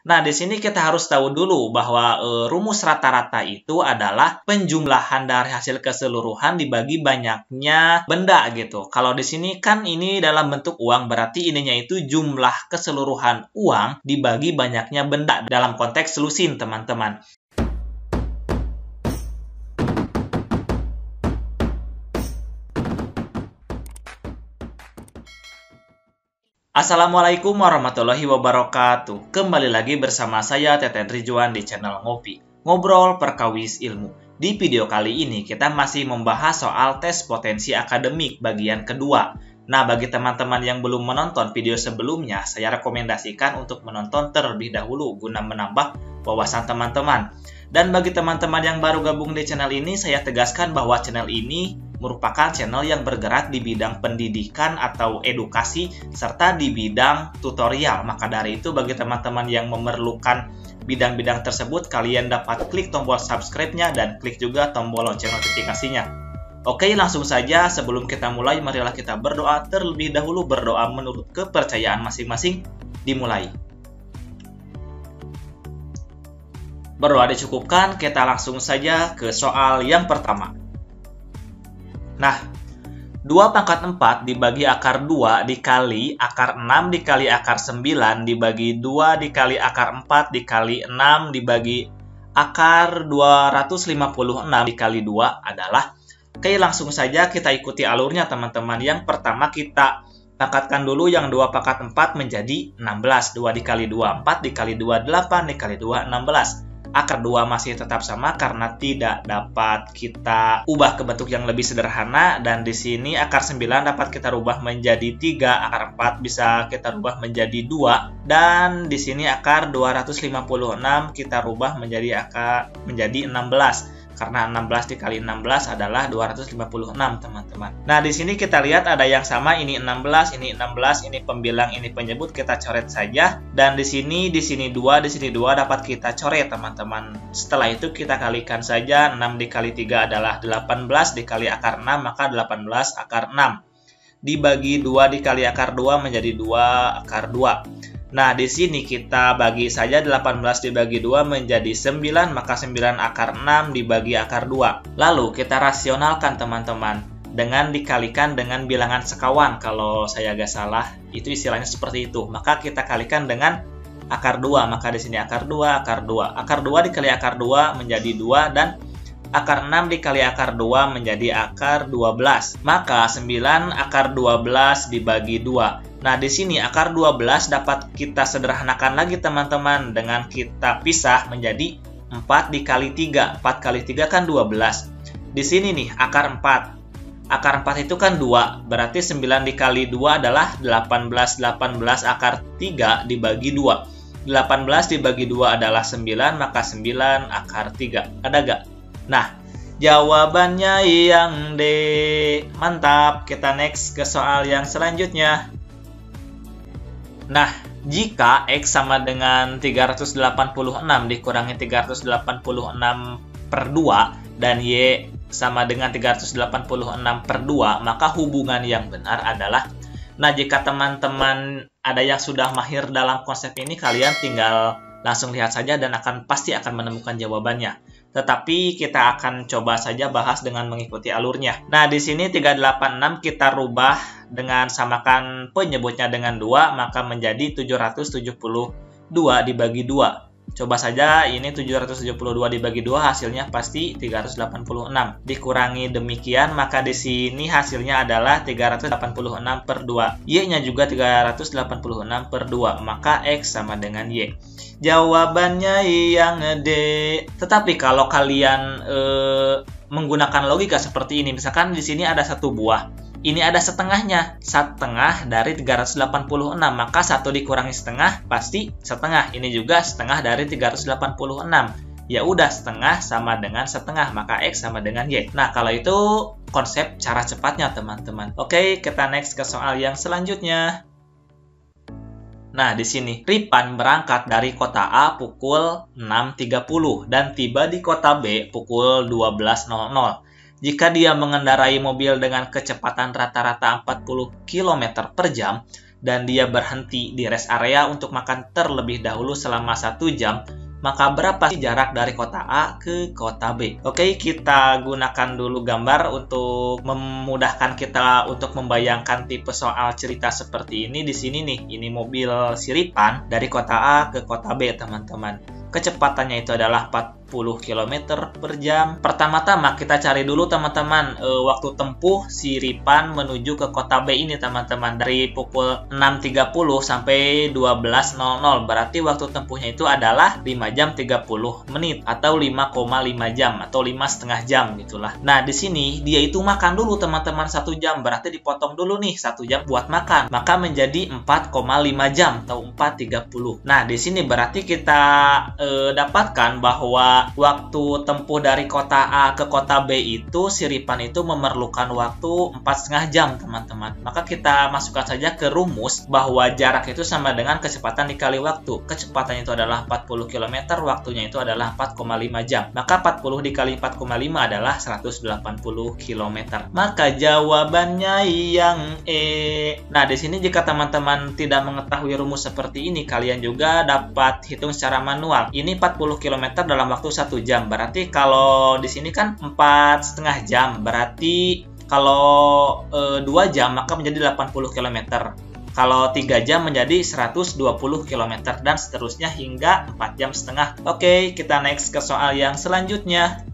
Nah, di sini kita harus tahu dulu bahwa rumus rata-rata itu adalah penjumlahan dari hasil keseluruhan dibagi banyaknya benda gitu. Kalau di sini kan ini dalam bentuk uang, berarti ininya itu jumlah keseluruhan uang dibagi banyaknya benda dalam konteks lusin, teman-teman. Assalamualaikum warahmatullahi wabarakatuh. Kembali lagi bersama saya Teten Rijuan di channel Ngopi, Ngobrol Perkawis Ilmu. Di video kali ini kita masih membahas soal tes potensi akademik bagian kedua. Nah, bagi teman-teman yang belum menonton video sebelumnya, saya rekomendasikan untuk menonton terlebih dahulu guna menambah wawasan teman-teman. Dan bagi teman-teman yang baru gabung di channel ini, saya tegaskan bahwa channel ini merupakan channel yang bergerak di bidang pendidikan atau edukasi serta di bidang tutorial. Maka dari itu bagi teman-teman yang memerlukan bidang-bidang tersebut, kalian dapat klik tombol subscribe-nya dan klik juga tombol lonceng notifikasinya. Oke, langsung saja sebelum kita mulai, marilah kita berdoa terlebih dahulu. Berdoa menurut kepercayaan masing-masing, dimulai. Berdoa dicukupkan, kita langsung saja ke soal yang pertama. Nah, 2 pangkat 4 dibagi akar 2 dikali akar 6 dikali akar 9 dibagi 2 dikali akar 4 dikali 6 dibagi akar 256 dikali 2 adalah. Oke, langsung saja kita ikuti alurnya teman-teman. Yang pertama kita pangkatkan dulu yang 2 pangkat 4 menjadi 16. 2 dikali 2, 4 dikali 2, 8 dikali 2, 16. Akar 2 masih tetap sama karena tidak dapat kita ubah ke bentuk yang lebih sederhana. Dan di sini akar 9 dapat kita rubah menjadi 3, akar 4 bisa kita rubah menjadi 2. Dan di sini akar 256 kita rubah menjadi 16. Karena 16 dikali 16 adalah 256, teman-teman. Nah, di sini kita lihat ada yang sama, ini 16, ini 16, ini pembilang, ini penyebut, kita coret saja. Dan di sini 2, di sini 2 dapat kita coret, teman-teman. Setelah itu kita kalikan saja, 6 dikali 3 adalah 18, dikali akar 6, maka 18 akar 6. Dibagi 2 dikali akar 2 menjadi 2 akar 2. Nah, di sini kita bagi saja 18 dibagi 2 menjadi 9, maka 9 akar 6 dibagi akar 2. Lalu kita rasionalkan, teman-teman, dengan dikalikan dengan bilangan sekawan. Kalau saya agak salah, itu istilahnya seperti itu. Maka kita kalikan dengan akar 2, maka di sini akar 2, akar 2. Akar 2 dikali akar 2 menjadi 2, dan akar 6 dikali akar 2 menjadi akar 12. Maka 9 akar 12 dibagi 2. Nah, di sini akar 12 dapat kita sederhanakan lagi, teman-teman, dengan kita pisah menjadi 4 dikali 3. 4 kali 3 kan 12. Di sini nih, akar 4. Akar 4 itu kan 2. Berarti 9 dikali 2 adalah 18. 18 akar 3 dibagi 2. 18 dibagi 2 adalah 9, maka 9 akar 3. Ada gak? Nah, jawabannya yang D. Mantap. Kita next ke soal yang selanjutnya. Nah, jika X sama dengan 386 dikurangi 386 per 2 dan Y sama dengan 386 per 2, maka hubungan yang benar adalah. Nah, jika teman-teman ada yang sudah mahir dalam konsep ini, kalian tinggal langsung lihat saja dan pasti akan menemukan jawabannya. Tetapi kita akan coba saja bahas dengan mengikuti alurnya. Nah, di sini 386 kita rubah dengan samakan penyebutnya dengan 2, maka menjadi 772 dibagi 2. Coba saja, ini 772 dibagi 2, hasilnya pasti 386. Dikurangi demikian, maka di sini hasilnya adalah 386 per 2. Y-nya juga 386 per 2, maka X sama dengan Y. Jawabannya yang D. Tetapi kalau kalian menggunakan logika seperti ini, misalkan di sini ada satu buah, ini ada setengahnya, setengah dari 386, maka 1 dikurangi setengah pasti setengah. Ini juga setengah dari 386. Ya udah, setengah sama dengan setengah, maka X sama dengan Y. Nah, kalau itu konsep cara cepatnya, teman-teman. Oke, kita next ke soal yang selanjutnya. Nah, di sini Ripan berangkat dari kota A pukul 6.30 dan tiba di kota B pukul 12.00. Jika dia mengendarai mobil dengan kecepatan rata-rata 40 km per jam, dan dia berhenti di rest area untuk makan terlebih dahulu selama 1 jam, maka berapa sih jarak dari kota A ke kota B? Oke, kita gunakan dulu gambar untuk memudahkan kita untuk membayangkan tipe soal cerita seperti ini. Di sini nih, ini mobil siripan dari kota A ke kota B, teman-teman. Kecepatannya itu adalah 40 km per jam. Pertama-tama kita cari dulu, teman-teman, waktu tempuh siripan menuju ke kota B ini, teman-teman. Dari pukul 6.30 sampai 12.00. Berarti waktu tempuhnya itu adalah 5 jam 30 menit atau 5,5 jam atau 5,5 jam gitulah. Nah, di sini dia itu makan dulu, teman-teman, 1 jam. Berarti dipotong dulu nih 1 jam buat makan. Maka menjadi 4,5 jam atau 4.30. Nah, di sini berarti kita dapatkan bahwa waktu tempuh dari kota A ke kota B itu siripan itu memerlukan waktu 4,5 jam, teman-teman. Maka kita masukkan saja ke rumus bahwa jarak itu sama dengan kecepatan dikali waktu. Kecepatan itu adalah 40 km, waktunya itu adalah 4,5 jam. Maka 40 dikali 4,5 adalah 180 km. Maka jawabannya yang E. Nah, di sini jika teman-teman tidak mengetahui rumus seperti ini, kalian juga dapat hitung secara manual. Ini 40 km dalam waktu 1 jam. Berarti kalau di sini kan 4,5 jam. Berarti kalau 2 jam maka menjadi 80 km. Kalau 3 jam menjadi 120 km dan seterusnya hingga 4 jam setengah. Oke, kita next ke soal yang selanjutnya.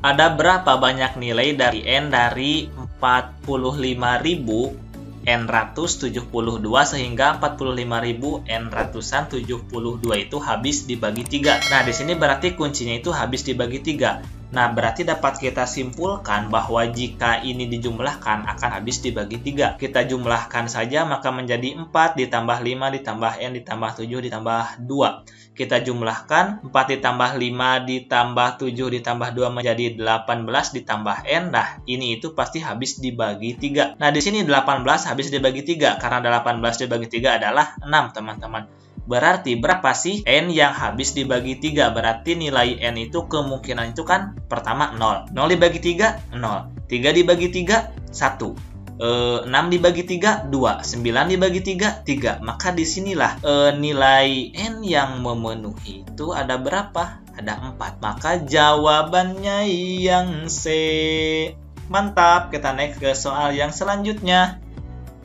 Ada berapa banyak nilai dari N dari 45.000 N172 sehingga 45.000 N172 itu habis dibagi 3. Nah, di sini berarti kuncinya itu habis dibagi 3. Nah, berarti dapat kita simpulkan bahwa jika ini dijumlahkan akan habis dibagi 3. Kita jumlahkan saja, maka menjadi 4 ditambah 5 ditambah N ditambah 7 ditambah 2. Kita jumlahkan 4 ditambah 5 ditambah 7 ditambah 2 menjadi 18 ditambah N. Nah, ini itu pasti habis dibagi 3. Nah, di sini 18 habis dibagi 3 karena 18 dibagi 3 adalah 6, teman-teman. Berarti berapa sih N yang habis dibagi 3? Berarti nilai N itu kemungkinan itu kan pertama 0. 0 dibagi 3, 0. 3 dibagi 3, 1. 6 dibagi 3, 2. 9 dibagi 3, 3. Maka disinilah nilai N yang memenuhi itu ada berapa? Ada 4. Maka jawabannya yang C. Mantap, kita next ke soal yang selanjutnya.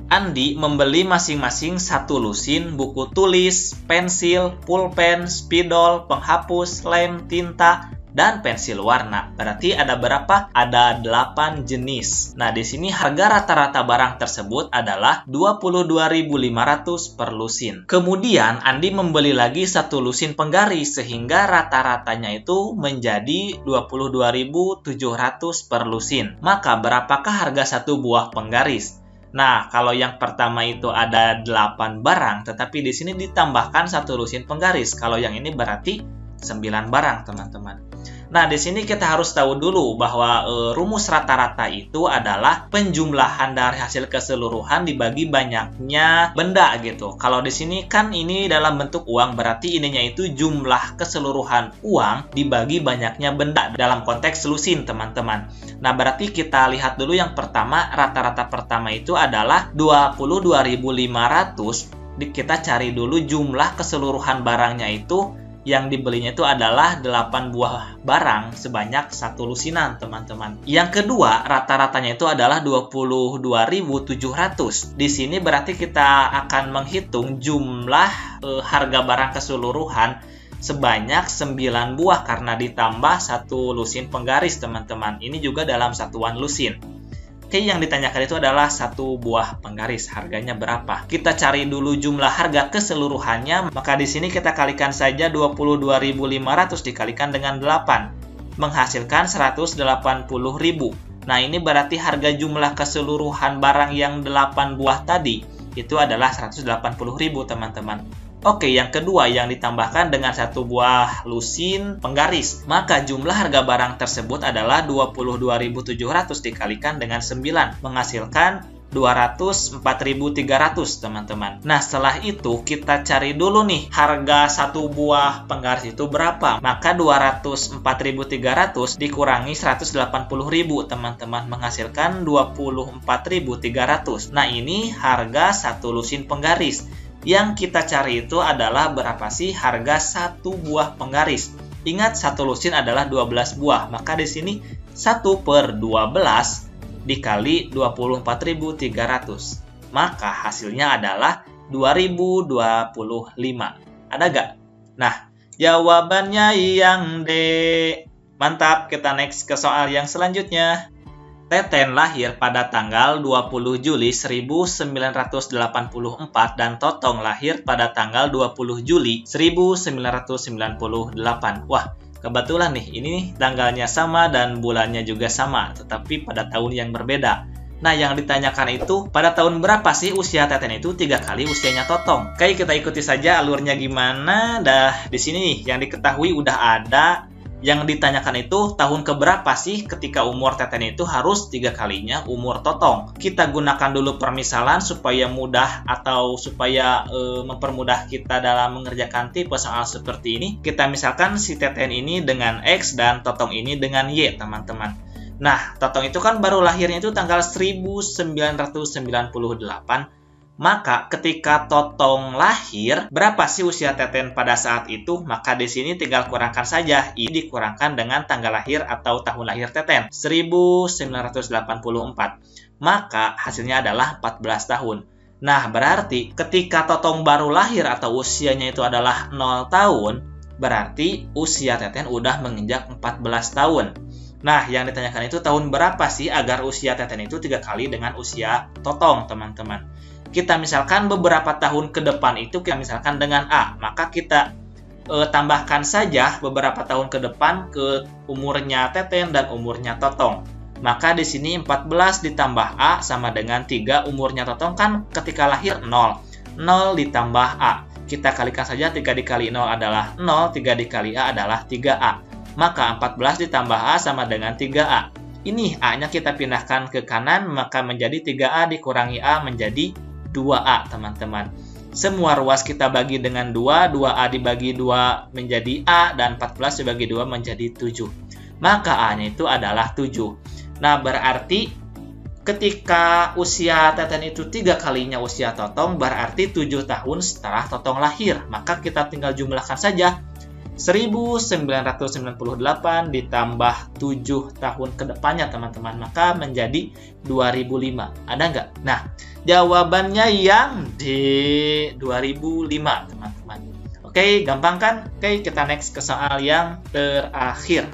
Andi membeli masing-masing 1 lusin, buku tulis, pensil, pulpen, spidol, penghapus, lem, tinta, dan pensil warna. Berarti ada berapa? Ada 8 jenis. Nah, di sini harga rata-rata barang tersebut adalah 22.500 per lusin. Kemudian Andi membeli lagi 1 lusin penggaris sehingga rata-ratanya itu menjadi 22.700 per lusin. Maka berapakah harga 1 buah penggaris? Nah, kalau yang pertama itu ada 8 barang, tetapi di sini ditambahkan 1 lusin penggaris. Kalau yang ini berarti 9 barang, teman-teman. Nah, di sini kita harus tahu dulu bahwa rumus rata-rata itu adalah penjumlahan dari hasil keseluruhan dibagi banyaknya benda gitu. Kalau di sini kan ini dalam bentuk uang, berarti ininya itu jumlah keseluruhan uang dibagi banyaknya benda dalam konteks lusin, teman-teman. Nah, berarti kita lihat dulu yang pertama, rata-rata pertama itu adalah 22.500. Kita cari dulu jumlah keseluruhan barangnya itu. Yang dibelinya itu adalah 8 buah barang sebanyak 1 lusinan, teman-teman. Yang kedua, rata-ratanya itu adalah 22.700. Di sini berarti kita akan menghitung jumlah harga barang keseluruhan sebanyak 9 buah karena ditambah 1 lusin penggaris, teman-teman. Ini juga dalam satuan lusin. Oke, yang ditanyakan itu adalah 1 buah penggaris. Harganya berapa? Kita cari dulu jumlah harga keseluruhannya. Maka di sini kita kalikan saja 22.500 dikalikan dengan 8. Menghasilkan 180.000. Nah, ini berarti harga jumlah keseluruhan barang yang 8 buah tadi itu adalah 180.000, teman-teman. Oke, yang kedua yang ditambahkan dengan 1 buah lusin penggaris. Maka jumlah harga barang tersebut adalah 22.700 dikalikan dengan 9. Menghasilkan 204.300 teman-teman. Nah, setelah itu kita cari dulu nih harga satu buah penggaris itu berapa. Maka 204.300 dikurangi 180.000 teman-teman, menghasilkan 24.300. Nah, ini harga satu lusin penggaris. Yang kita cari itu adalah berapa sih harga satu buah penggaris. Ingat, satu lusin adalah 12 buah. Maka di sini 1/12 dikali 24.300. Maka hasilnya adalah 2025. Ada gak? Nah, jawabannya yang D. Mantap, kita next ke soal yang selanjutnya. Teten lahir pada tanggal 20 Juli 1984 dan Totong lahir pada tanggal 20 Juli 1998. Wah, kebetulan nih, ini tanggalnya sama dan bulannya juga sama, tetapi pada tahun yang berbeda. Nah, yang ditanyakan itu, pada tahun berapa sih usia Teten itu 3 kali usianya Totong? Oke, kita ikuti saja alurnya gimana. Dah, di sini nih, yang diketahui udah ada. Yang ditanyakan itu, tahun keberapa sih ketika umur Teten itu harus 3 kalinya umur Totong? Kita gunakan dulu permisalan supaya mudah atau supaya mempermudah kita dalam mengerjakan tipe soal seperti ini. Kita misalkan si Teten ini dengan X dan Totong ini dengan Y, teman-teman. Nah, Totong itu kan baru lahirnya itu tanggal 1998. Maka ketika Totong lahir, berapa sih usia Teten pada saat itu? Maka di sini tinggal kurangkan saja. Ini dikurangkan dengan tanggal lahir atau tahun lahir Teten, 1984. Maka hasilnya adalah 14 tahun. Nah, berarti ketika Totong baru lahir atau usianya itu adalah 0 tahun, berarti usia Teten udah menginjak 14 tahun. Nah, yang ditanyakan itu tahun berapa sih agar usia Teten itu 3 kali dengan usia Totong, teman-teman. Kita misalkan beberapa tahun ke depan itu kita misalkan dengan A, maka kita tambahkan saja beberapa tahun ke depan ke umurnya Teten dan umurnya Totong. Maka di sini 14 ditambah A sama dengan 3, umurnya Totong kan ketika lahir 0. 0 ditambah A. Kita kalikan saja, 3 dikali 0 adalah 0, 3 dikali A adalah 3A. Maka 14 ditambah A sama dengan 3A. Ini A-nya kita pindahkan ke kanan, maka menjadi 3A dikurangi A menjadi 2A, teman-teman. Semua ruas kita bagi dengan 2, 2A dibagi 2 menjadi A, dan 14 dibagi 2 menjadi 7. Maka A-nya itu adalah 7. Nah, berarti ketika usia Teten itu 3 kalinya usia Totong, berarti 7 tahun setelah Totong lahir. Maka kita tinggal jumlahkan saja. 1998 ditambah 7 tahun ke depannya, teman-teman. Maka menjadi 2005. Ada nggak? Nah, jawabannya yang D, 2005, teman-teman. Oke, gampang kan? Oke, kita next ke soal yang terakhir.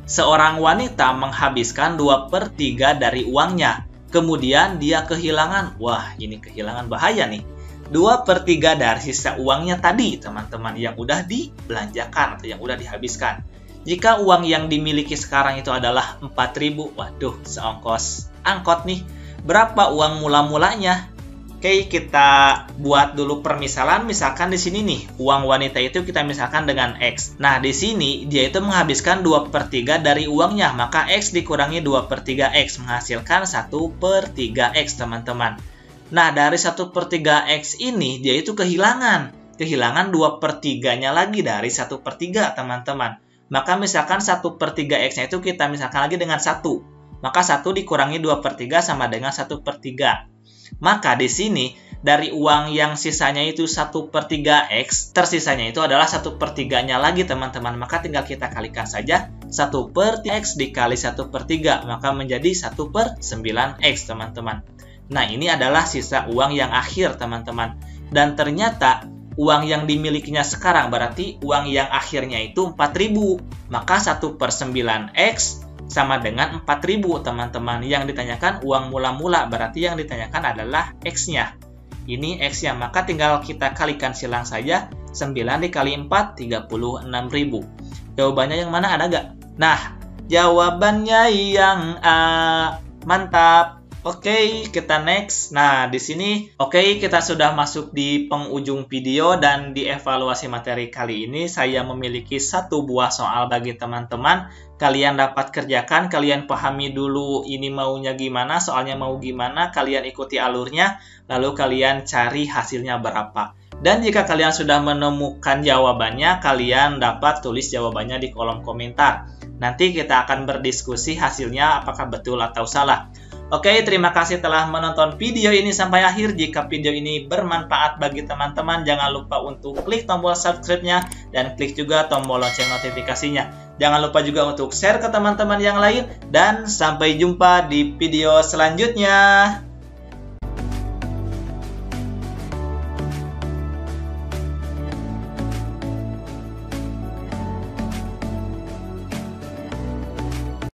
Seorang wanita menghabiskan 2/3 dari uangnya. Kemudian dia kehilangan. Wah, ini kehilangan bahaya nih. 2/3 dari sisa uangnya tadi, teman-teman, yang udah dibelanjakan atau yang udah dihabiskan. Jika uang yang dimiliki sekarang itu adalah 4.000, waduh, seongkos angkot nih. Berapa uang mula-mulanya? Oke, kita buat dulu permisalan. Misalkan di sini nih, uang wanita itu kita misalkan dengan X. Nah, di sini dia itu menghabiskan 2/3 dari uangnya, maka X dikurangi 2/3X menghasilkan 1/3X, teman-teman. Nah, dari 1/3X ini dia itu kehilangan 2/3-nya lagi dari 1/3, teman-teman. Maka misalkan 1/3X-nya itu kita misalkan lagi dengan 1. Maka 1 dikurangi 2/3 sama dengan 1/3. Maka di sini dari uang yang sisanya itu 1/3X, tersisanya itu adalah 1/3-nya lagi, teman-teman. Maka tinggal kita kalikan saja 1/X dikali 1/3, maka menjadi 1/9X, teman-teman. Nah, ini adalah sisa uang yang akhir, teman-teman. Dan ternyata uang yang dimilikinya sekarang berarti uang yang akhirnya itu 4.000. Maka 1/9X sama dengan 4.000, teman-teman. Yang ditanyakan uang mula-mula, berarti yang ditanyakan adalah X-nya. Ini X-nya, maka tinggal kita kalikan silang saja. 9 dikali 4, 36.000. Jawabannya yang mana, ada nggak? Nah, jawabannya yang A. Mantap. Oke, kita next. Nah, di sini kita sudah masuk di penghujung video dan di evaluasi materi kali ini saya memiliki satu buah soal bagi teman-teman. Kalian dapat kerjakan, kalian pahami dulu ini maunya gimana, soalnya mau gimana, kalian ikuti alurnya, lalu kalian cari hasilnya berapa. Dan jika kalian sudah menemukan jawabannya, kalian dapat tulis jawabannya di kolom komentar. Nanti kita akan berdiskusi hasilnya apakah betul atau salah. Oke, terima kasih telah menonton video ini sampai akhir. Jika video ini bermanfaat bagi teman-teman, jangan lupa untuk klik tombol subscribe-nya dan klik juga tombol lonceng notifikasinya. Jangan lupa juga untuk share ke teman-teman yang lain dan sampai jumpa di video selanjutnya.